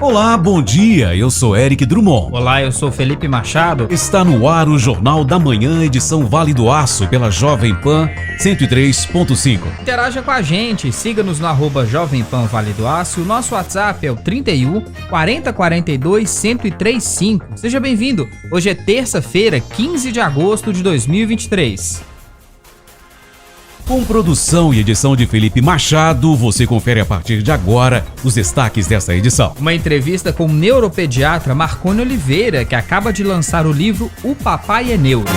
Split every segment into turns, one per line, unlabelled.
Olá, bom dia, eu sou Eric Drummond.
Olá, eu sou Felipe Machado.
Está no ar o Jornal da Manhã, edição Vale do Aço, pela Jovem Pan 103.5.
Interaja com a gente, siga-nos no @Jovem Pan Vale do Aço. O nosso WhatsApp é o 31 40 42 1035. Seja bem-vindo. Hoje é terça-feira, 15 de agosto de 2023.
Com produção e edição de Felipe Machado, você confere a partir de agora os destaques desta edição.
Uma entrevista com o neuropediatra Marcone Oliveira, que acaba de lançar o livro O Papai é Neuro.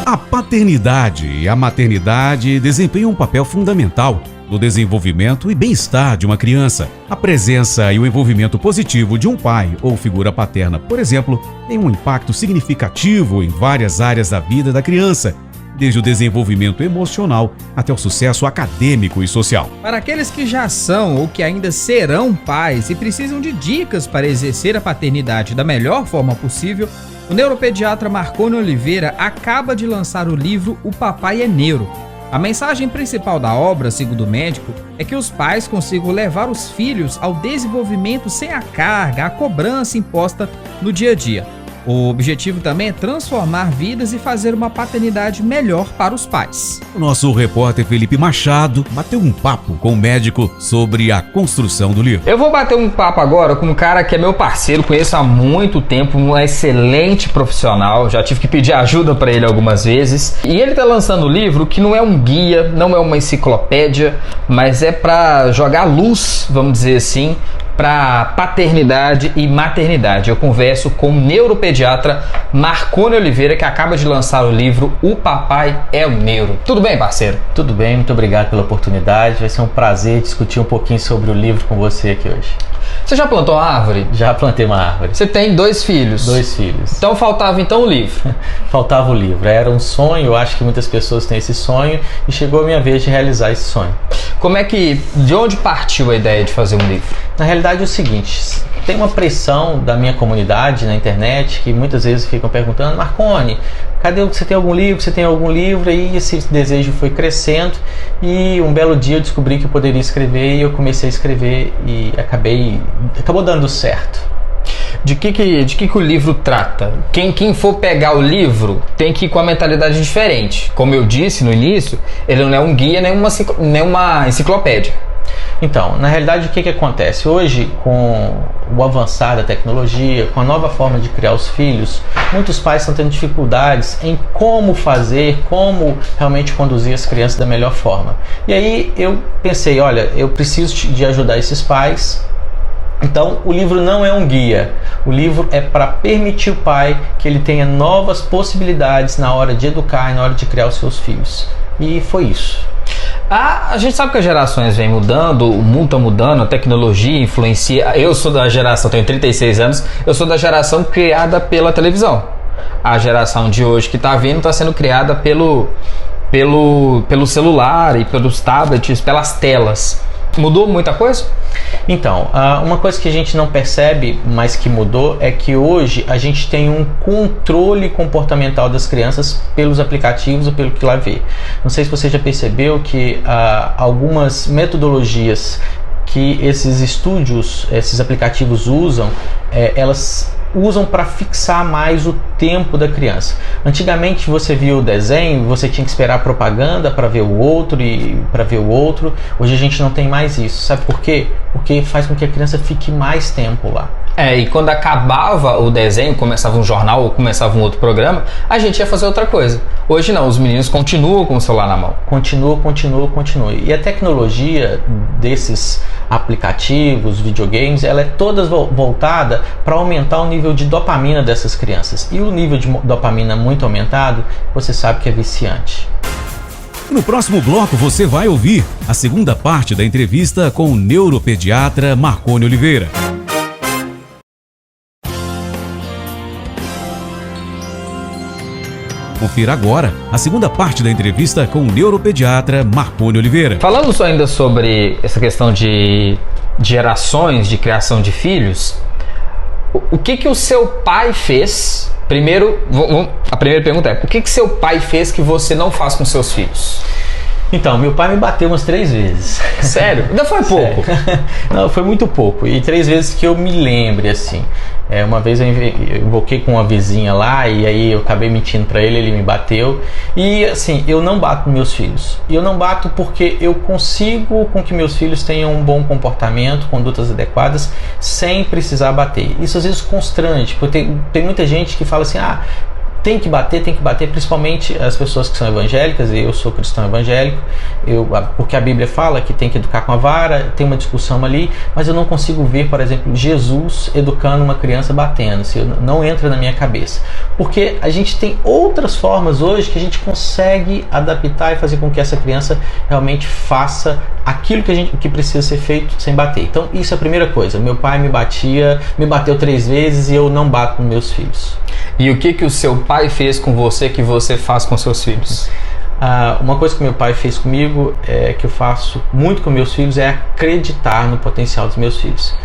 A paternidade e a maternidade desempenham um papel fundamental no desenvolvimento e bem-estar de uma criança. A presença e o envolvimento positivo de um pai ou figura paterna, por exemplo, tem um impacto significativo em várias áreas da vida da criança, desde o desenvolvimento emocional até o sucesso acadêmico e social.
Para aqueles que já são ou que ainda serão pais e precisam de dicas para exercer a paternidade da melhor forma possível, o neuropediatra Marcone Oliveira acaba de lançar o livro O Papai é Neuro. A mensagem principal da obra, segundo o médico, é que os pais consigam levar os filhos ao desenvolvimento sem a carga, a cobrança imposta no dia a dia. O objetivo também é transformar vidas e fazer uma paternidade melhor para os pais.
O nosso repórter Felipe Machado bateu um papo com o médico sobre a construção do livro.
Eu vou bater um papo agora com um cara que é meu parceiro, conheço há muito tempo, um excelente profissional, já tive que pedir ajuda para ele algumas vezes. E ele está lançando um livro que não é um guia, não é uma enciclopédia, mas é para jogar luz, vamos dizer assim, para paternidade e maternidade. Eu converso com o neuropediatra Marcone Oliveira, que acaba de lançar o livro O Papai é o Neuro. Tudo bem, parceiro?
Tudo bem, muito obrigado pela oportunidade. Vai ser um prazer discutir um pouquinho sobre o livro com você aqui hoje.
Você já plantou uma árvore?
Já plantei uma árvore.
Você tem 2 filhos?
2 filhos.
Então faltava o livro.
Faltava o livro. Era um sonho, eu acho que muitas pessoas têm esse sonho e chegou a minha vez de realizar esse sonho.
De onde partiu a ideia de fazer um livro?
Na realidade é o seguinte, tem uma pressão da minha comunidade na internet que muitas vezes ficam perguntando: Marcone, cadê você tem algum livro? Você tem algum livro? E esse desejo foi crescendo e um belo dia eu descobri que eu poderia escrever e eu comecei a escrever e acabou dando certo.
De que o livro trata? Quem for pegar o livro tem que ir com a mentalidade diferente. Como eu disse no início, ele não é um guia nem uma enciclopédia.
Então, na realidade, o que acontece? Hoje, com o avançar da tecnologia, com a nova forma de criar os filhos, muitos pais estão tendo dificuldades em como realmente conduzir as crianças da melhor forma. E aí eu pensei, olha, eu preciso de ajudar esses pais. Então, o livro não é um guia. O livro é para permitir o pai que ele tenha novas possibilidades na hora de educar e na hora de criar os seus filhos. E foi isso.
A gente sabe que as gerações vêm mudando, o mundo está mudando, a tecnologia influencia. Eu sou da geração, tenho 36 anos, eu sou da geração criada pela televisão. A geração de hoje que está vindo está sendo criada pelo celular e pelos tablets, pelas telas. Mudou muita coisa?
Então, uma coisa que a gente não percebe, mas que mudou, é que hoje a gente tem um controle comportamental das crianças pelos aplicativos ou pelo que lá vê. Não sei se você já percebeu que algumas metodologias que esses estúdios, esses aplicativos usam, elas usam para fixar mais o tempo da criança. Antigamente você via o desenho, você tinha que esperar a propaganda para ver o outro e para ver o outro. Hoje a gente não tem mais isso. Sabe por quê? Porque faz com que a criança fique mais tempo lá.
E quando acabava o desenho, começava um jornal ou começava um outro programa, a gente ia fazer outra coisa. Hoje não, os meninos continuam com o celular na mão.
Continua. E a tecnologia desses aplicativos, videogames, ela é toda voltada para aumentar o nível de dopamina dessas crianças. E o nível de dopamina muito aumentado, você sabe que é viciante.
No próximo bloco você vai ouvir a segunda parte da entrevista com o neuropediatra Marcone Oliveira. Confira agora a segunda parte da entrevista com o neuropediatra Marcone Oliveira.
Falando só ainda sobre essa questão de gerações, de criação de filhos, o que o seu pai fez? Primeiro, a primeira pergunta é: o que seu pai fez que você não faz com seus filhos?
Então, meu pai me bateu umas 3 vezes.
Sério? Ainda foi pouco?
Não, foi muito pouco. E 3 vezes que eu me lembre, assim. Uma vez eu invoquei com uma vizinha lá e aí eu acabei mentindo pra ele, ele me bateu. E assim, eu não bato nos meus filhos. E eu não bato porque eu consigo com que meus filhos tenham um bom comportamento, condutas adequadas, sem precisar bater. Isso às vezes constrange, porque tem muita gente que fala assim, tem que bater, principalmente as pessoas que são evangélicas, e eu sou cristão evangélico, porque a Bíblia fala que tem que educar com a vara, tem uma discussão ali, mas eu não consigo ver, por exemplo, Jesus educando uma criança batendo, não entra na minha cabeça. Porque a gente tem outras formas hoje que a gente consegue adaptar e fazer com que essa criança realmente faça aquilo que precisa ser feito sem bater. Então isso é a primeira coisa. Meu pai me bateu 3 vezes e eu não bato nos meus filhos.
E o que o seu pai fez com você que você faz com seus filhos?
Uma coisa que meu pai fez comigo, que eu faço muito com meus filhos, é acreditar no potencial dos meus filhos.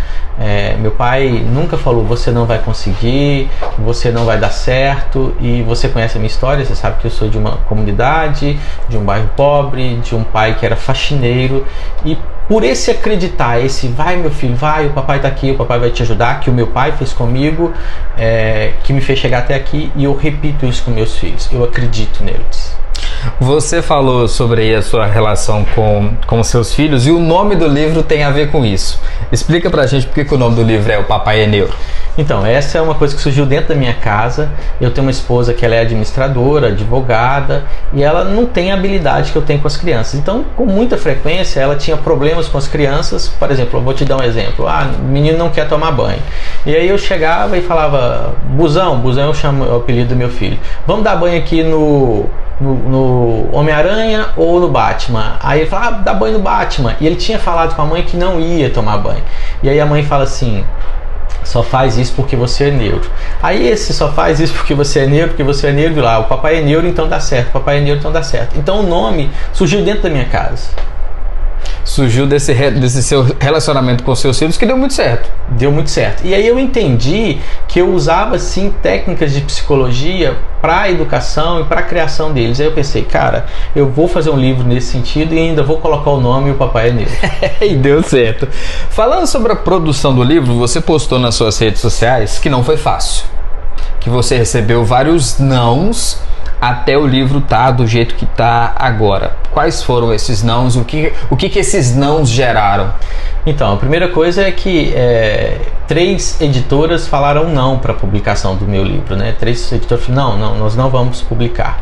Meu pai nunca falou, você não vai conseguir, você não vai dar certo, e você conhece a minha história, você sabe que eu sou de uma comunidade, de um bairro pobre, de um pai que era faxineiro, e por esse acreditar, vai meu filho, vai, o papai está aqui, o papai vai te ajudar, que o meu pai fez comigo, que me fez chegar até aqui, e eu repito isso com meus filhos, eu acredito neles.
Você falou sobre a sua relação com seus filhos e o nome do livro tem a ver com isso. Explica pra gente por que o nome do livro é O Papai é Neuro.
Então, essa é uma coisa que surgiu dentro da minha casa. Eu tenho uma esposa que ela é administradora, advogada, e ela não tem a habilidade que eu tenho com as crianças. Então, com muita frequência, ela tinha problemas com as crianças. Por exemplo, eu vou te dar um exemplo. O menino não quer tomar banho. E aí eu chegava e falava, Busão eu chamo o apelido do meu filho. Vamos dar banho aqui no Homem-Aranha ou no Batman? Aí ele fala, dá banho no Batman. E ele tinha falado com a mãe que não ia tomar banho. E aí a mãe fala assim, só faz isso porque você é neuro. Aí esse só faz isso porque você é neuro, lá, o papai é neuro, então dá certo, o papai é neuro, então dá certo. Então o nome surgiu dentro da minha casa.
Surgiu desse seu relacionamento com seus filhos que deu muito certo.
Deu muito certo. E aí eu entendi que eu usava sim técnicas de psicologia para a educação e para a criação deles. Aí eu pensei, cara, eu vou fazer um livro nesse sentido e ainda vou colocar o nome e o papai é neuro.
E deu certo. Falando sobre a produção do livro, você postou nas suas redes sociais que não foi fácil. Que você recebeu vários nãos até o livro tá do jeito que tá agora. Quais foram esses nãos? O que esses nãos geraram?
Então, a primeira coisa é que 3 editoras falaram não para a publicação do meu livro, né? 3 editoras falaram, não, nós não vamos publicar.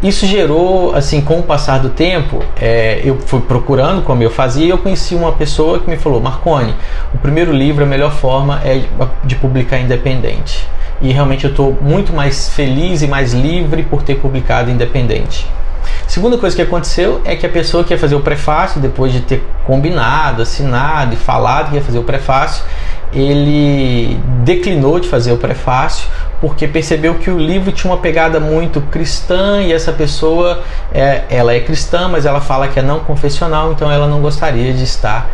Isso gerou, assim, com o passar do tempo, eu fui procurando como eu fazia, e eu conheci uma pessoa que me falou, Marconi, o primeiro livro, a melhor forma é de publicar independente. E realmente eu estou muito mais feliz e mais livre por ter publicado independente. Segunda coisa que aconteceu é que a pessoa que ia fazer o prefácio, depois de ter combinado, assinado e falado que ia fazer o prefácio, ele declinou de fazer o prefácio porque percebeu que o livro tinha uma pegada muito cristã, e essa pessoa, ela é cristã, mas ela fala que é não confessional, então ela não gostaria de estar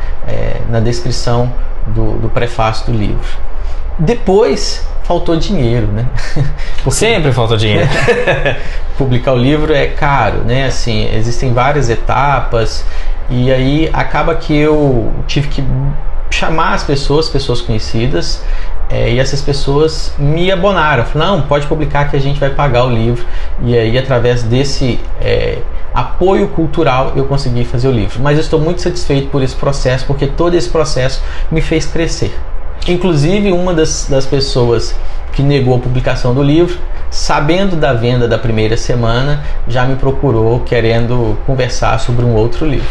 na descrição do prefácio do livro. Depois faltou dinheiro, né?
Sempre falta dinheiro.
Publicar o livro é caro, né? Assim, existem várias etapas, e aí acaba que eu tive que chamar as pessoas conhecidas, e essas pessoas me abonaram. Falaram, não, pode publicar que a gente vai pagar o livro. E aí, através desse apoio cultural, eu consegui fazer o livro. Mas eu estou muito satisfeito por esse processo, porque todo esse processo me fez crescer. Inclusive, uma das pessoas que negou a publicação do livro, sabendo da venda da primeira semana, já me procurou querendo conversar sobre um outro livro.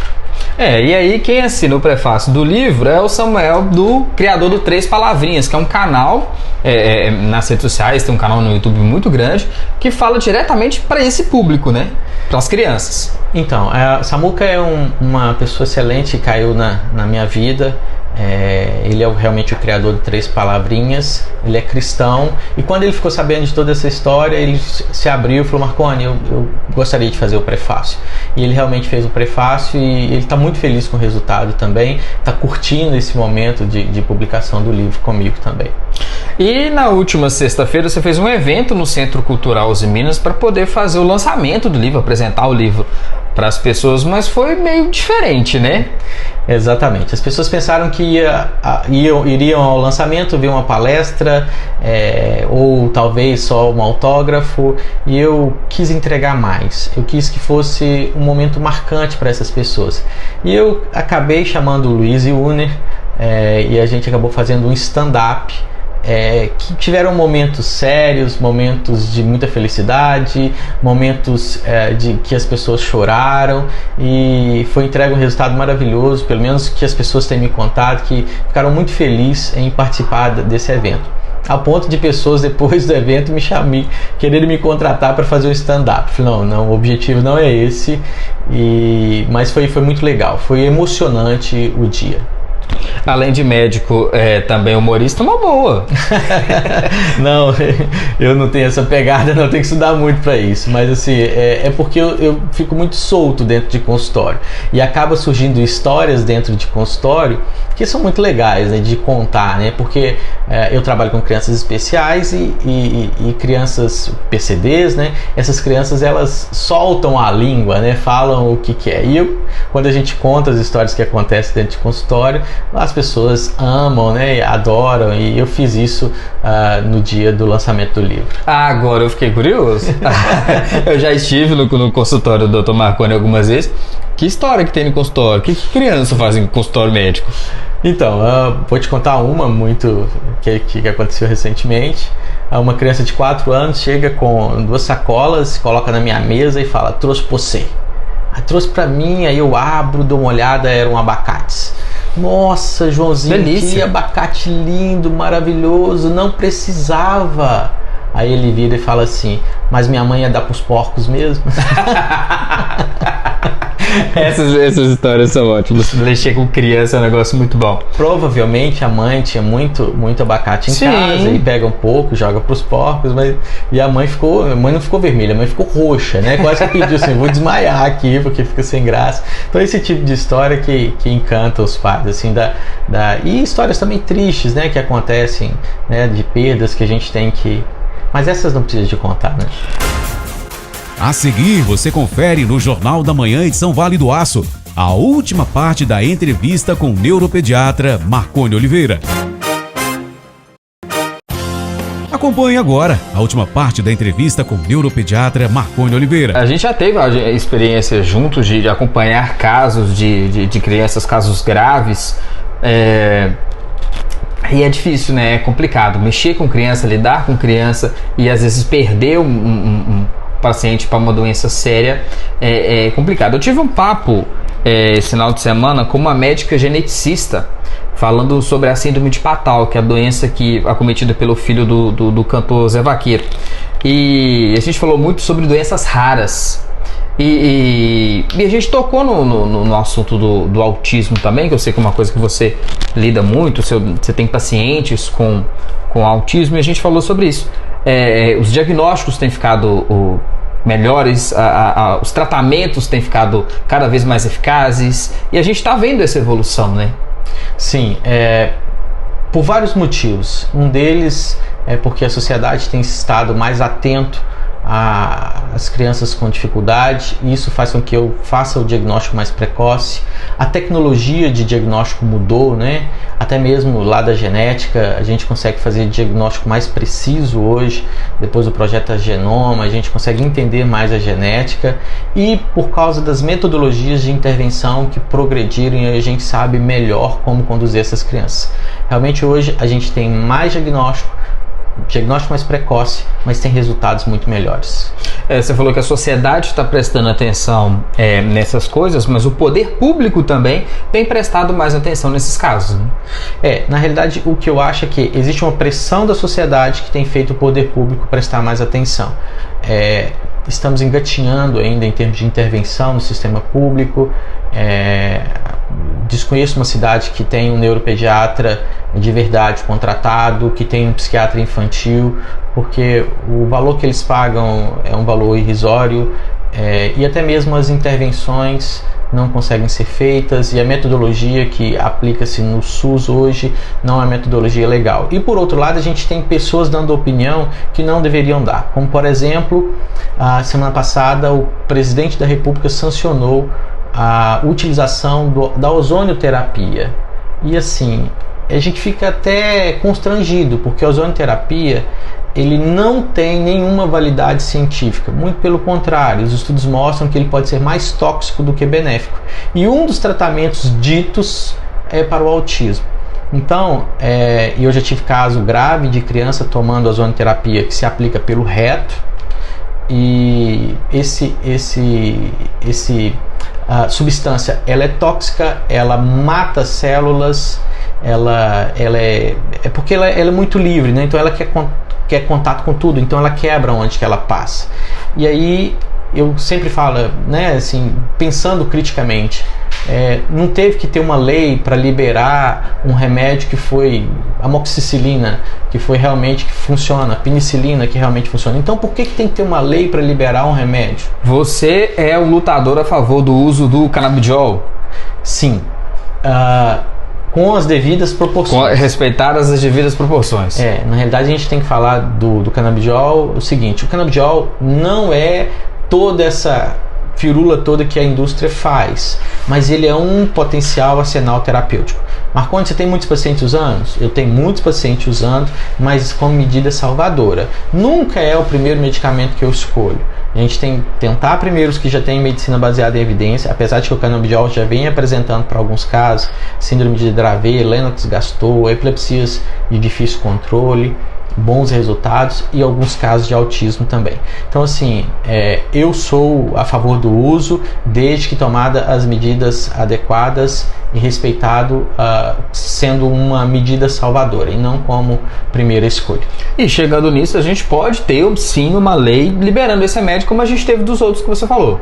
E aí quem assina o prefácio do livro é o Samuel, do criador do 3 Palavrinhas, que é um canal nas redes sociais, tem um canal no YouTube muito grande, que fala diretamente para esse público, né? Para as crianças.
Então, Samuca é uma pessoa excelente que caiu na minha vida. Ele é realmente o criador de 3 Palavrinhas, ele é cristão, e quando ele ficou sabendo de toda essa história, ele se abriu e falou, Marconi, eu gostaria de fazer o prefácio. E ele realmente fez o prefácio, e ele está muito feliz com o resultado também, está curtindo esse momento de publicação do livro comigo também.
E na última sexta-feira você fez um evento no Centro Cultural Uzi Minas para poder fazer o lançamento do livro, apresentar o livro para as pessoas, mas foi meio diferente, né?
Exatamente. As pessoas pensaram que iriam ao lançamento, ver uma palestra, ou talvez só um autógrafo, e eu quis entregar mais. Eu quis que fosse um momento marcante para essas pessoas. E eu acabei chamando o Luiz e o Uner, e a gente acabou fazendo um stand-up, que tiveram momentos sérios, momentos de muita felicidade, momentos de que as pessoas choraram, e foi entregue um resultado maravilhoso, pelo menos que as pessoas têm me contado, que ficaram muito felizes em participar desse evento. A ponto de pessoas depois do evento quererem me contratar para fazer o stand-up. Falei, não, o objetivo não é esse, mas foi muito legal, foi emocionante o dia.
Além de médico, também humorista, uma boa.
Não, eu não tenho essa pegada, não, tenho que estudar muito para isso. Mas assim, é porque eu fico muito solto dentro de consultório. E acaba surgindo histórias dentro de consultório que são muito legais, né, de contar, né? Porque eu trabalho com crianças especiais e crianças PCDs, né? Essas crianças, elas soltam a língua, né? Falam o que quer. E quando a gente conta as histórias que acontecem dentro de consultório, as pessoas amam, né, adoram, e eu fiz isso no dia do lançamento do livro.
Agora eu fiquei curioso. Eu já estive no consultório do Dr. Marconi algumas vezes. Que história que tem no consultório? O que criança faz em consultório médico?
Então, vou te contar uma que aconteceu recentemente. Uma criança de 4 anos chega com 2 sacolas, coloca na minha mesa e fala: trouxe pra você. Trouxe pra mim, aí eu abro, dou uma olhada, eram abacates. Nossa, Joãozinho,
delícia.
Que abacate lindo, maravilhoso, não precisava. Aí ele vira e fala assim: mas minha mãe ia dar pros porcos mesmo?
Essas histórias são ótimas. Mexer com criança é um negócio muito bom.
Provavelmente a mãe tinha muito abacate em casa e pega um pouco, joga pros porcos, e a mãe não ficou vermelha, a mãe ficou roxa, né? Quase que pediu assim: vou desmaiar aqui porque fica sem graça. Então esse tipo de história que encanta os pais, assim, e histórias também tristes, né, que acontecem, né, de perdas que a gente tem que... Mas essas não precisa de contar, né?
A seguir, você confere no Jornal da Manhã, edição Vale do Aço, a última parte da entrevista com o neuropediatra Marconi Oliveira. Acompanhe agora a última parte da entrevista com o neuropediatra Marconi Oliveira.
A gente já teve a experiência juntos de acompanhar casos de crianças, casos graves. E é difícil, né? É complicado mexer com criança, lidar com criança e às vezes perder um paciente para uma doença séria é complicado. Eu tive um papo esse final de semana com uma médica geneticista falando sobre a síndrome de Patau, que é a doença acometida pelo filho do cantor Zé Vaqueiro. E a gente falou muito sobre doenças raras. E a gente tocou no assunto do autismo também, que eu sei que é uma coisa que você lida muito, você tem pacientes com autismo, e a gente falou sobre isso. Os diagnósticos têm ficado melhores, os tratamentos têm ficado cada vez mais eficazes, e a gente está vendo essa evolução, né?
Sim, por vários motivos. Um deles é porque a sociedade tem estado mais atento às crianças com dificuldade, e isso faz com que eu faça o diagnóstico mais precoce. A tecnologia de diagnóstico mudou, né? Até mesmo lá da genética, a gente consegue fazer diagnóstico mais preciso hoje. Depois do projeto Genoma, a gente consegue entender mais a genética, e por causa das metodologias de intervenção que progrediram, a gente sabe melhor como conduzir essas crianças. Realmente hoje a gente tem mais diagnóstico mais precoce, mas tem resultados muito melhores.
Você falou que a sociedade está prestando atenção nessas coisas, mas o poder público também tem prestado mais atenção nesses casos, né?
Na realidade, o que eu acho é que existe uma pressão da sociedade que tem feito o poder público prestar mais atenção. Estamos engatinhando ainda em termos de intervenção no sistema público. Desconheço uma cidade que tem um neuropediatra de verdade contratado, que tem um psiquiatra infantil, porque o valor que eles pagam é um valor irrisório, e até mesmo as intervenções não conseguem ser feitas, e a metodologia que aplica-se no SUS hoje não é metodologia legal. E por outro lado, a gente tem pessoas dando opinião que não deveriam dar, como por exemplo, a semana passada o presidente da República sancionou a utilização da ozonioterapia. E assim, a gente fica até constrangido, porque a ozonioterapia ele não tem nenhuma validade científica, muito pelo contrário, os estudos mostram que ele pode ser mais tóxico do que benéfico. E um dos tratamentos ditos é para o autismo. Então, eu já tive caso grave de criança tomando ozonioterapia que se aplica pelo reto, e a substância ela é tóxica, ela mata células, ela é porque ela é muito livre, né? Então ela quer contato com tudo, então ela quebra onde que ela passa. E aí eu sempre falo, né, assim, pensando criticamente, não teve que ter uma lei para liberar um remédio que foi amoxicilina, que foi realmente que funciona, penicilina que realmente funciona. Então por que tem que ter uma lei para liberar um remédio?
Você é um lutador a favor do uso do canabidiol?
Sim. Com as devidas proporções.
Respeitar as devidas proporções.
Na realidade a gente tem que falar do canabidiol o seguinte: o canabidiol não é toda essa firula toda que a indústria faz, mas ele é um potencial arsenal terapêutico. Marconi, você tem muitos pacientes usando? Eu tenho muitos pacientes usando, mas como medida salvadora. Nunca é o primeiro medicamento que eu escolho. A gente tem que tentar primeiro os que já têm medicina baseada em evidência, apesar de que o canabidiol já vem apresentando para alguns casos síndrome de Dravet, Lennox-Gastaut, epilepsias de difícil controle, bons resultados, e alguns casos de autismo também. Então assim, eu sou a favor do uso, desde que tomada as medidas adequadas e respeitado, sendo uma medida salvadora e não como primeira escolha.
E chegando nisso, a gente pode ter sim uma lei liberando esse remédio, como a gente teve dos outros que você falou.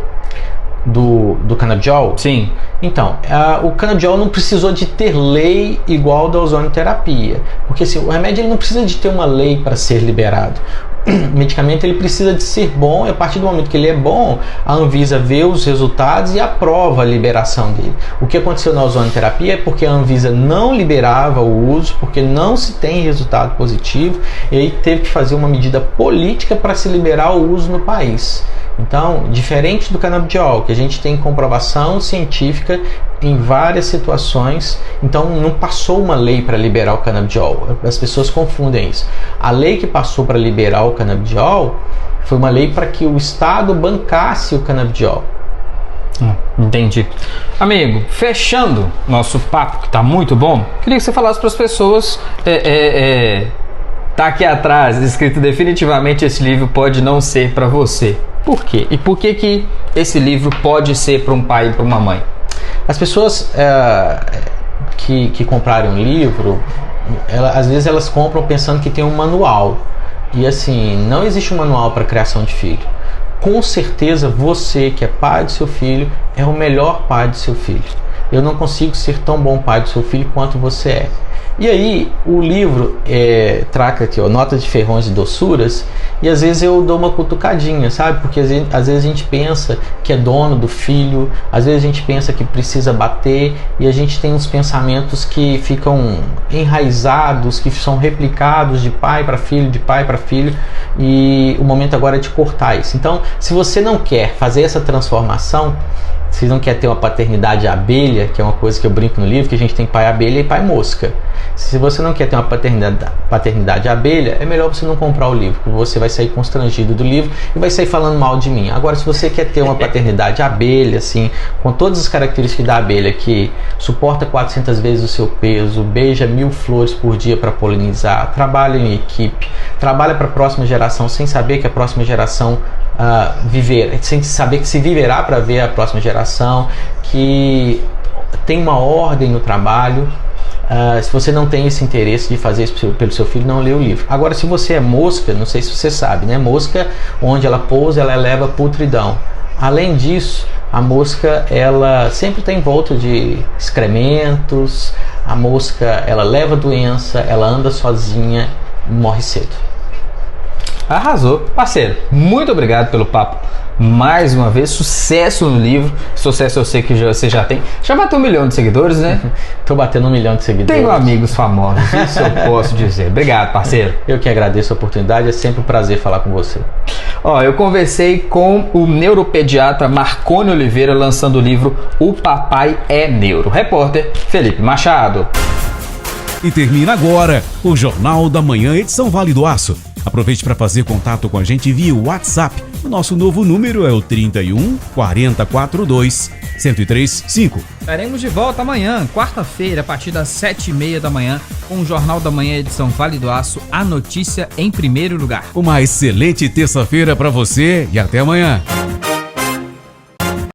Do canabidiol?
Sim.
Então, o canabidiol não precisou de ter lei igual da ozonioterapia, porque assim, o remédio ele não precisa de ter uma lei para ser liberado. O medicamento ele precisa de ser bom, e a partir do momento que ele é bom, a Anvisa vê os resultados e aprova a liberação dele. O que aconteceu na ozonioterapia é porque a Anvisa não liberava o uso, porque não se tem resultado positivo, e aí teve que fazer uma medida política para se liberar o uso no país. Então, diferente do canabidiol, que a gente tem comprovação científica em várias situações, então não passou uma lei para liberar o canabidiol. As pessoas confundem isso. A lei que passou para liberar o canabidiol foi uma lei para que o Estado bancasse o canabidiol.
Entendi. Amigo, fechando nosso papo, que está muito bom, queria que você falasse para as pessoas... Tá aqui atrás, escrito definitivamente esse livro pode não ser para você. Por quê? E por que esse livro pode ser para um pai e para uma mãe?
As pessoas que comprarem um livro, às vezes elas compram pensando que tem um manual. E assim, não existe um manual para criação de filho. Com certeza você que é pai do seu filho é o melhor pai do seu filho. Eu não consigo ser tão bom pai do seu filho quanto você é. E aí o livro traca aqui, notas de ferrões e doçuras, e às vezes eu dou uma cutucadinha, sabe? Porque às vezes a gente pensa que é dono do filho, às vezes a gente pensa que precisa bater, e a gente tem uns pensamentos que ficam enraizados, que são replicados de pai para filho, e o momento agora é de cortar isso. Então, se você não quer fazer essa transformação, se não quer ter uma paternidade abelha, que é uma coisa que eu brinco no livro, que a gente tem pai abelha e pai mosca. Se você não quer ter uma paternidade abelha, é melhor você não comprar o livro, porque você vai sair constrangido do livro e vai sair falando mal de mim. Agora, se você quer ter uma paternidade abelha, assim, com todas as características da abelha, que suporta 400 vezes o seu peso, beija 1000 flores por dia para polinizar, trabalha em equipe, trabalha para a próxima geração sem saber que a próxima geração sem saber que se viverá para ver a próxima geração, que tem uma ordem no trabalho. Se você não tem esse interesse de fazer isso pelo seu filho, não lê o livro. Agora, se você é mosca, não sei se você sabe, né? Mosca, onde ela pousa, ela eleva putridão. Além disso, a mosca, ela sempre está em volta de excrementos. A mosca, ela leva doença, ela anda sozinha, morre cedo.
Arrasou. Parceiro, muito obrigado pelo papo. Mais uma vez, sucesso no livro. Sucesso eu sei que você já tem. Já bateu 1 milhão de seguidores, né?
Tô batendo 1 milhão de seguidores.
Tenho amigos famosos, isso eu posso dizer. Obrigado, parceiro.
Eu que agradeço a oportunidade, é sempre um prazer falar com você.
Ó, eu conversei com o neuropediatra Marcone Oliveira, lançando o livro O Papai é Neuro. Repórter Felipe Machado.
E termina agora o Jornal da Manhã, edição Vale do Aço. Aproveite para fazer contato com a gente via WhatsApp. O nosso novo número é o 31 4042 1035.
Estaremos de volta amanhã, quarta-feira, a partir das 7h30 da manhã, com o Jornal da Manhã, edição Vale do Aço, a notícia em primeiro lugar.
Uma excelente terça-feira para você e até amanhã.